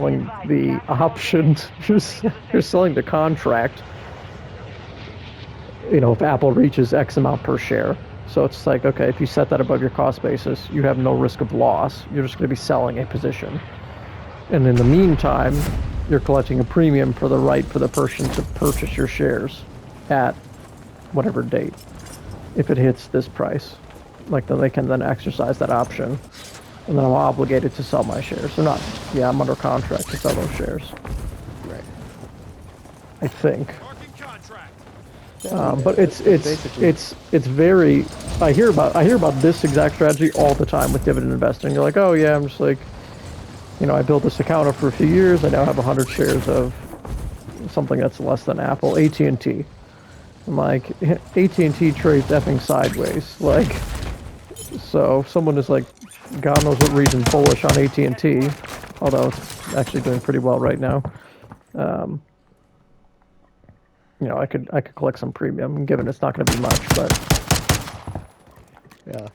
selling the options. You're selling the contract. You know, if Apple reaches X amount per share. So it's like, okay, if you set that above your cost basis, you have no risk of loss. You're just going to be selling a position. And in the meantime, you're collecting a premium for the right for the person to purchase your shares at whatever date. If it hits this price, like then they can then exercise that option. And then I'm obligated to sell my shares. Or not, yeah, I'm under contract to sell those shares. Right. I think. Yeah, But it's very. I hear about this exact strategy all the time with dividend investing. You're like, oh yeah, I'm just like, you know, I built this account up for a few years. I now have 100 shares of something that's less than Apple, AT&T. I'm like, AT&T trades effing sideways. Like, so if someone is like, God knows what reason, bullish on AT&T, although it's actually doing pretty well right now. You know, I could collect some premium, given it's not going to be much, but yeah.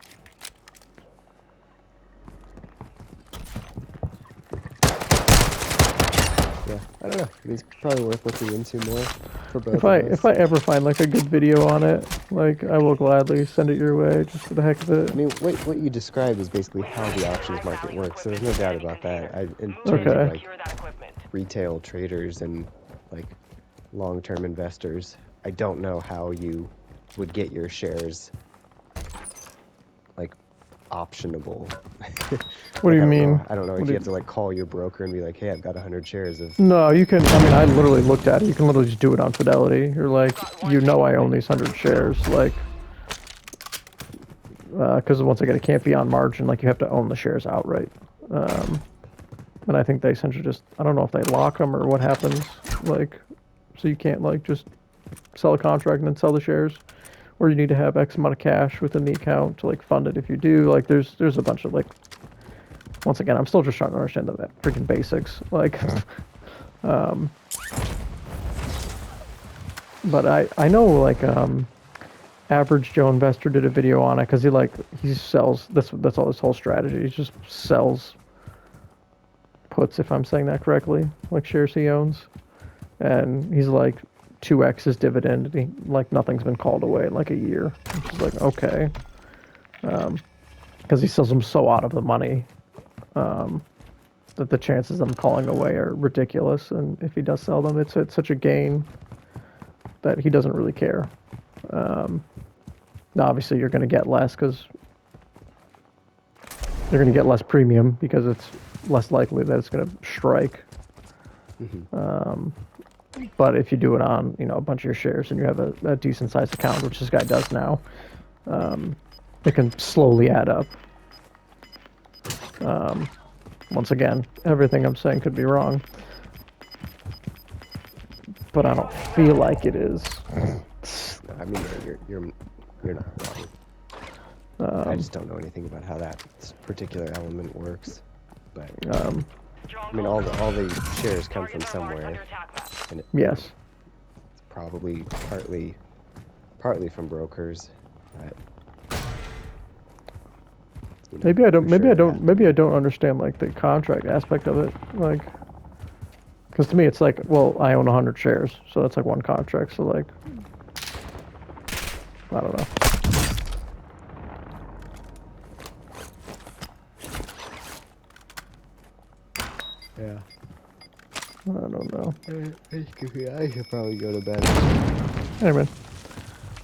Yeah, I don't know. It's probably worth looking into more for both of us. if I ever find like a good video on it, like I will gladly send it your way just for the heck of it. I mean, what you described is basically how the options market works, so there's no doubt about that. In terms of like retail traders and like long-term investors, I don't know how you would get your shares like optionable. What do you mean? I don't know if you have to like call your broker and be like, hey, I've got 100 shares of. No, you can. I mean, I literally looked at it. You can literally just do it on Fidelity. You're like, you know, I own these 100 shares, like, because once again, it can't be on margin. Like, you have to own the shares outright. And I think they essentially just, I don't know if they lock them or what happens. Like, so you can't like just sell a contract and then sell the shares, or you need to have X amount of cash within the account to like fund it if you do. Like, there's a bunch of like. Once again, I'm still just trying to understand the freaking basics. Like, but I know like Average Joe Investor did a video on it because he sells that's all his whole strategy. He just sells puts, if I'm saying that correctly, like shares he owns, and he's like 2x his dividend. He, like nothing's been called away in like a year. Which is like okay, because he sells them so out of the money. That the chances of them calling away are ridiculous, and if he does sell them, it's such a gain that he doesn't really care. Now, obviously, you're going to get less because you're going to get less premium because it's less likely that it's going to strike. Mm-hmm. But if you do it on, you know, a bunch of your shares and you have a decent sized account, which this guy does now, it can slowly add up. Once again, everything I'm saying could be wrong, but I don't feel like it is. No, I mean, you're not wrong. I just don't know anything about how that particular element works. But I mean, all the shares come from somewhere, and yes, it's probably partly from brokers. But, you know, maybe I don't understand like the contract aspect of it, like, because to me it's like, well, I own 100 shares, so that's like one contract. So like, I don't know. Yeah. I don't know. I should probably go to bed. Hey man,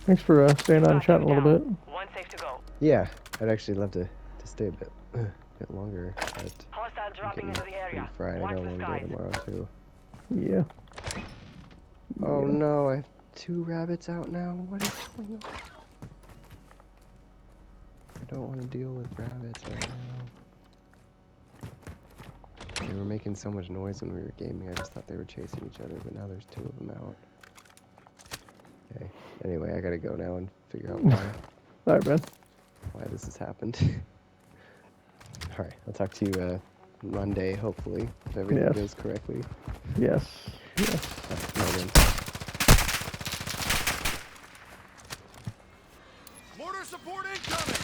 thanks for staying on chat a little bit. One safe to go. Yeah, I'd actually love to stay a bit longer. But Hostile dropping into the area. Friday, I Watch got a the long day skies. tomorrow too. Yeah. Oh no, I have 2 rabbits out now. What is going on? I don't want to deal with rabbits right now. They were making so much noise when we were gaming, I just thought they were chasing each other, but now there's 2 of them out. Okay, anyway, I gotta go now and figure out Alright, man. why this has happened. Alright, I'll talk to you Monday, hopefully, if everything goes correctly. Yes. Yes. Bye, then. Mortar support incoming!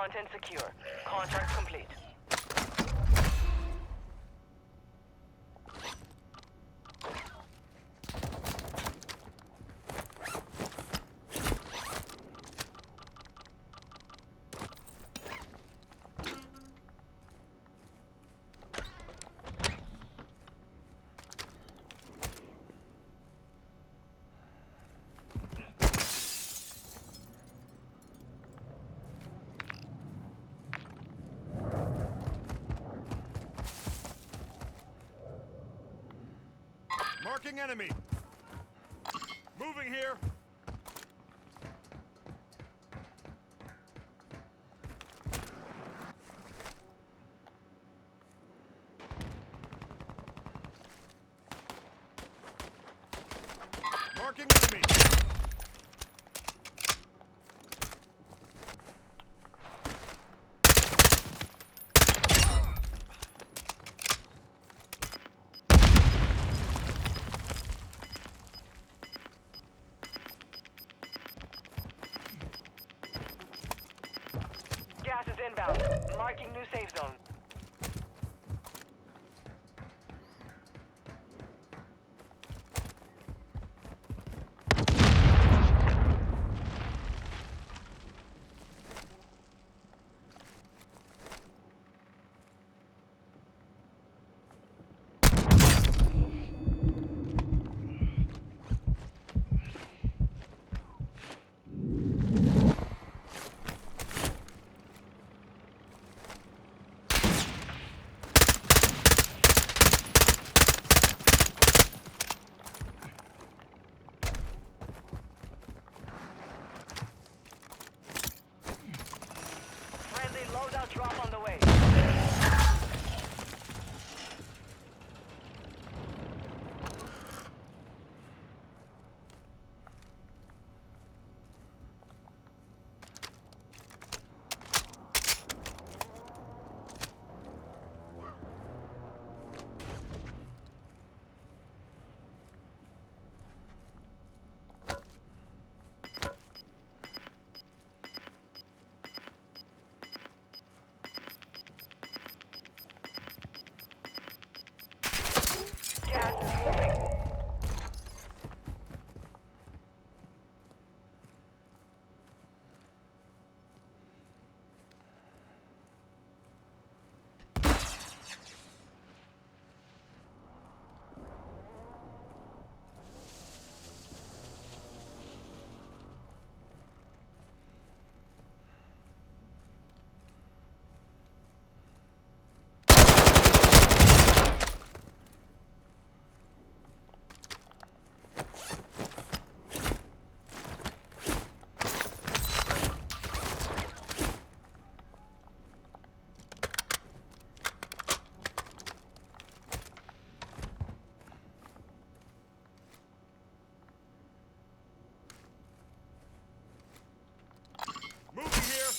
Content secure. Contract complete. Marking enemy. Moving here. Marking enemy. Gas is inbound. Marking new safe zone. Friendly loadout drop on the way. Gas is moving. Moving here.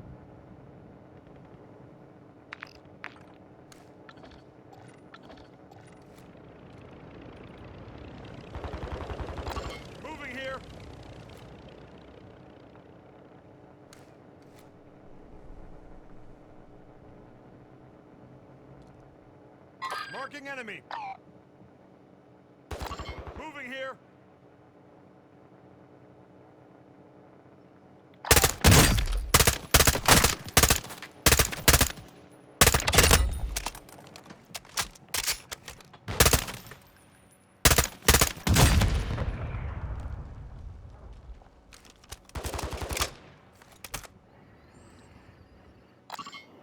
Marking enemy. Moving here. Marking enemy. Moving here.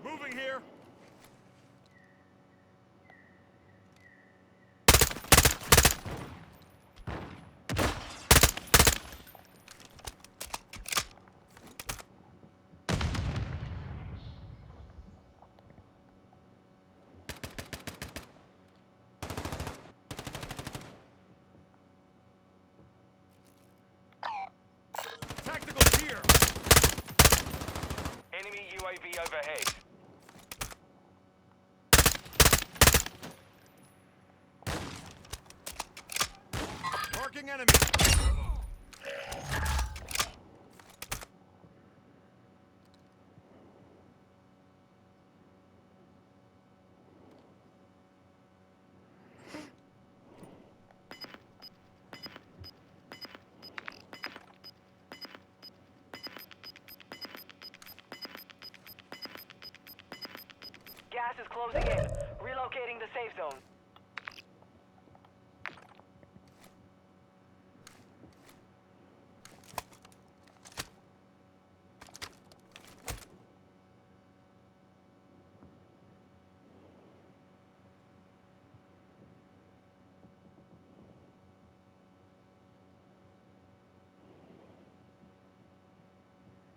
Moving here. overhead. Marking enemy. Gas is closing in. Relocating the safe zone.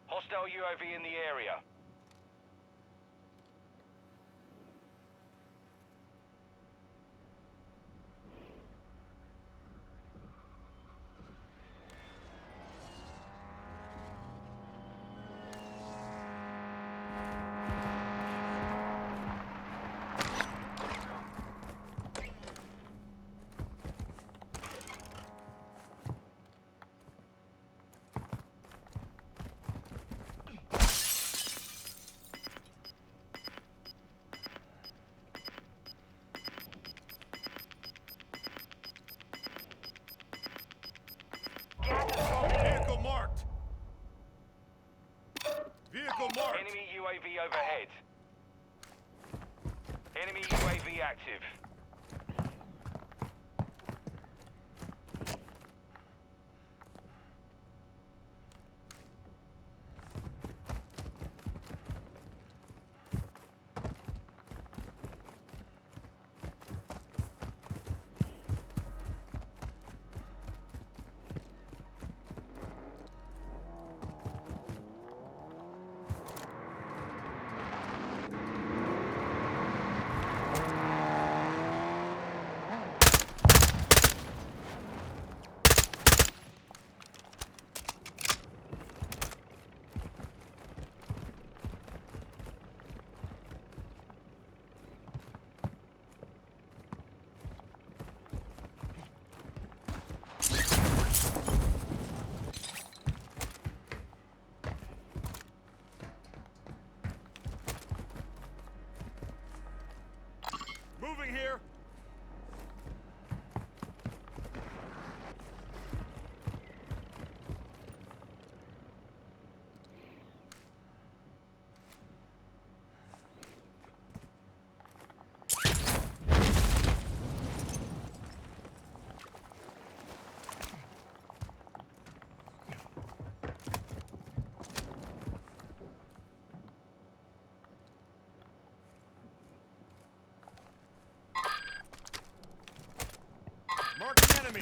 Hostile UAV in the area. Gas is closing in. Vehicle marked. Vehicle marked. Enemy UAV overhead. Enemy UAV active. Moving here. Marking enemy.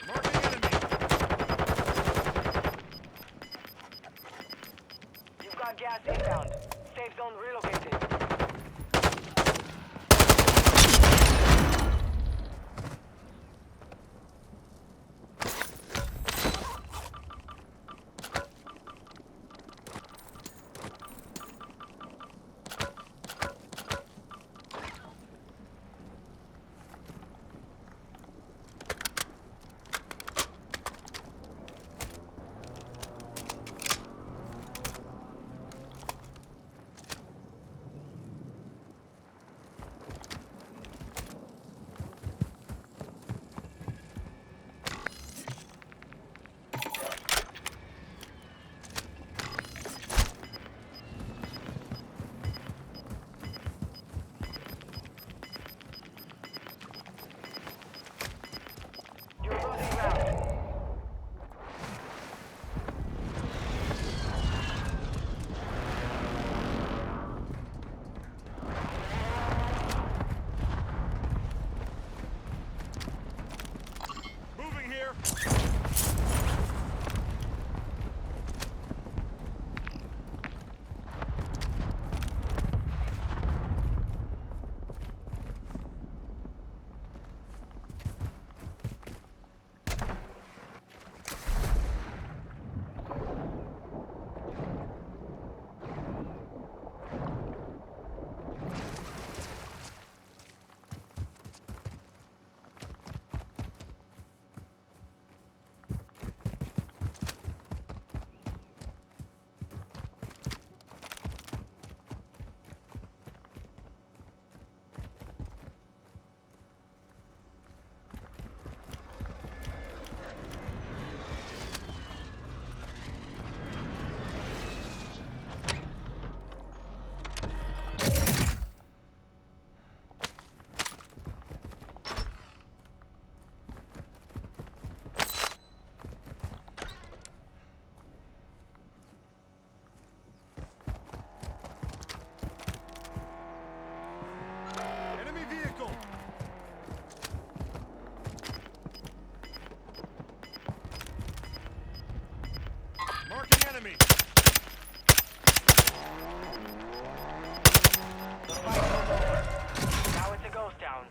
Marking enemy. You've got gas inbound. Safe zone relocated. down.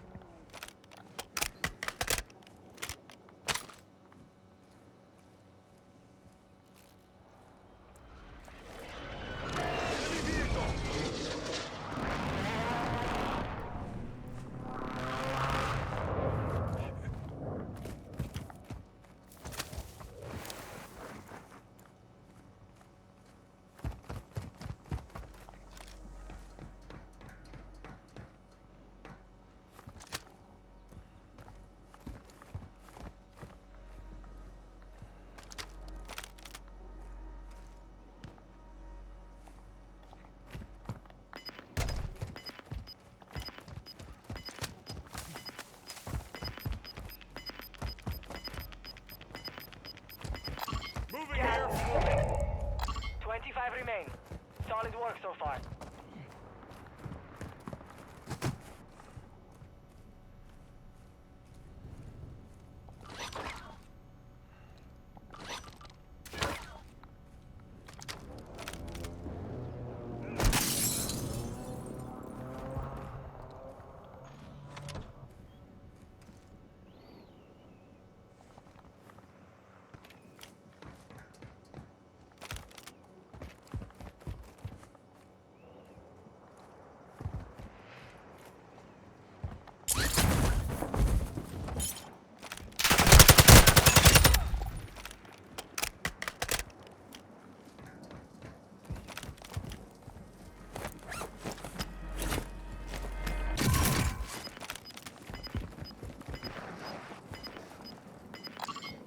Moving Gas here. is moving. 25 remain. Solid work so far.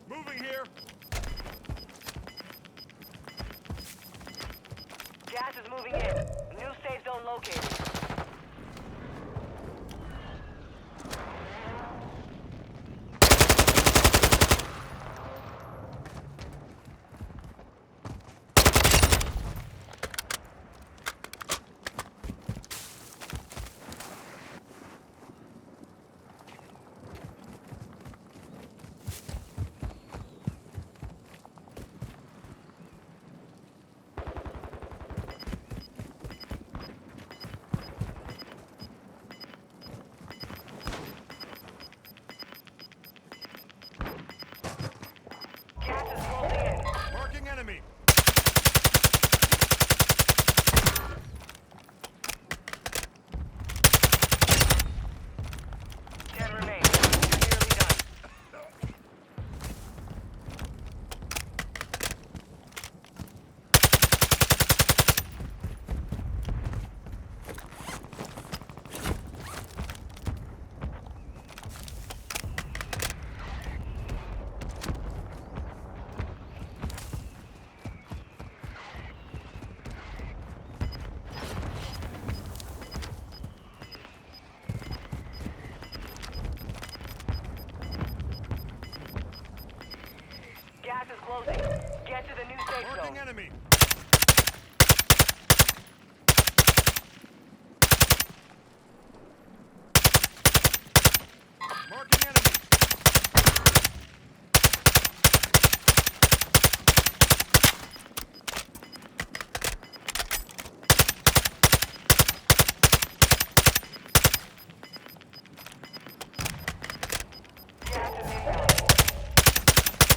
Moving here. Gas is moving in. New safe zone located. Gas is closing in. Marking enemy. 10 remain. Nearly done. Gas is closing. Get to the new safe Marking zone. enemy. Marking enemy. Gas is inbound.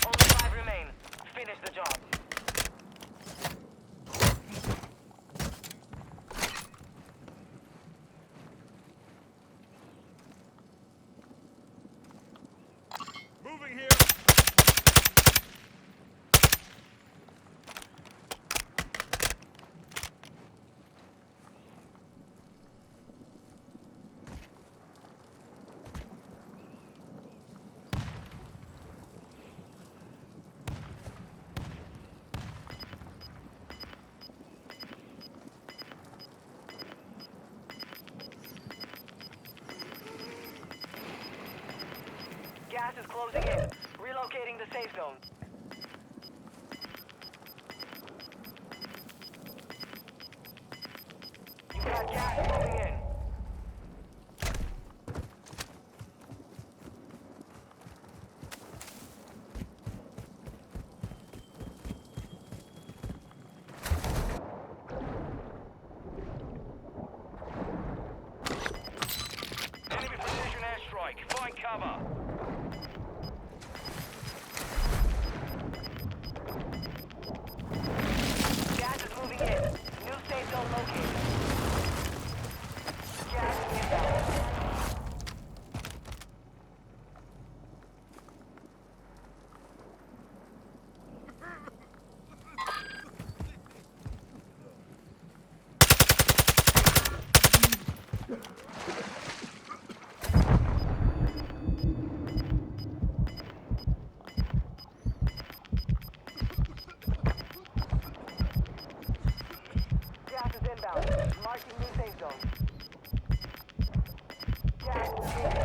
Only 5 remain. Finish the job. Moving here. Gas is closing in. Relocating the safe zone. You got gas moving in. Enemy precision strike. Find cover. Gas is moving in. New safe zone located. Gas is inbound. Gas is inbound. Marking new safe zone. Gas is inbound.